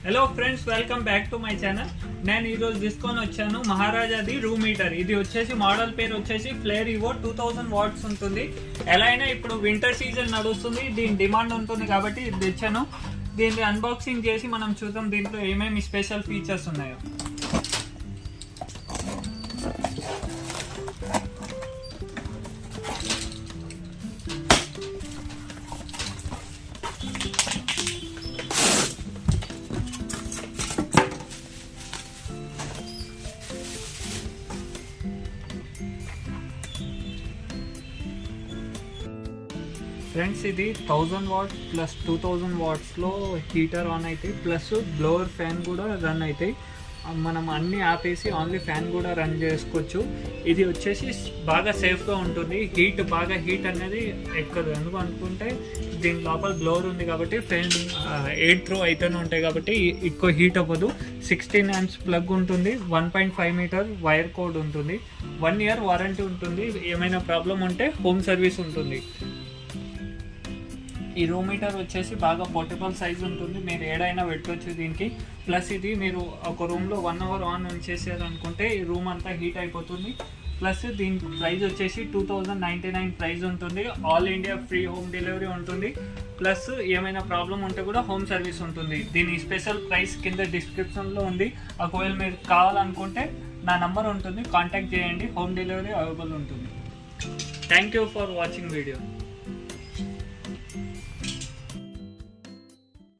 Hello friends, welcome back to my channel. నేను ఈరోజు తీసుకొని వచ్చాను మహారాజాది రూమ్ హీటర్. ఇది వచ్చేసి మోడల్ పేరు వచ్చేసి ఫ్లేర్ ఇవో 2000 వాట్స్ ఉంటుంది. ఎలా అయినా ఇప్పుడు వింటర్ సీజన్ నడుస్తుంది, దీని డిమాండ్ ఉంటుంది కాబట్టి ఇది తెచ్చాను. దీన్ని అన్బాక్సింగ్ చేసి మనం చూద్దాం దీంట్లో ఏమేమి స్పెషల్ ఫీచర్స్ ఉన్నాయో. ఫ్రెండ్స్, ఇది 1000 వాట్ ప్లస్ 2000 వాట్స్లో హీటర్ ఆన్ అవుతాయి, ప్లస్ బ్లోవర్ ఫ్యాన్ కూడా రన్ అవుతాయి. మనం అన్నీ ఆపేసి ఓన్లీ ఫ్యాన్ కూడా రన్ చేసుకోవచ్చు. ఇది వచ్చేసి బాగా సేఫ్గా ఉంటుంది. బాగా హీట్ అనేది ఎక్కదు. ఎందుకు అనుకుంటే దీని లోపల బ్లోవర్ ఉంది కాబట్టి ఫ్యాన్ ఎయిర్ త్రో అయితేనే ఉంటాయి కాబట్టి ఎక్కువ హీట్ అవ్వదు. 16 amps ప్లగ్ ఉంటుంది. 1.5 మీటర్ వైర్ కోడ్ ఉంటుంది. 1 year వారంటీ ఉంటుంది. ఏమైనా ప్రాబ్లం ఉంటే హోమ్ సర్వీస్ ఉంటుంది. ఈ రూమ్ హీటర్ వచ్చేసి బాగా పోర్టబుల్ సైజ్ ఉంటుంది. మీరు ఏడైనా పెట్టవచ్చు దీనికి. ప్లస్ ఇది మీరు ఒక రూమ్లో 1 hour ఆన్ చేసేదనుకుంటే ఈ రూమ్ అంతా హీట్ అయిపోతుంది. ప్లస్ దీని ప్రైస్ వచ్చేసి 2099 ప్రైస్ ఉంటుంది. All India free home delivery ఉంటుంది. ప్లస్ ఏమైనా ప్రాబ్లం ఉంటే కూడా హోమ్ సర్వీస్ ఉంటుంది. దీని స్పెషల్ ప్రైస్ కింద డిస్క్రిప్షన్లో ఉంది. ఒకవేళ మీరు కావాలనుకుంటే నా నంబర్ ఉంటుంది, కాంటాక్ట్ చేయండి. హోమ్ డెలివరీ అవైలబుల్ ఉంటుంది. Thank you for watching video.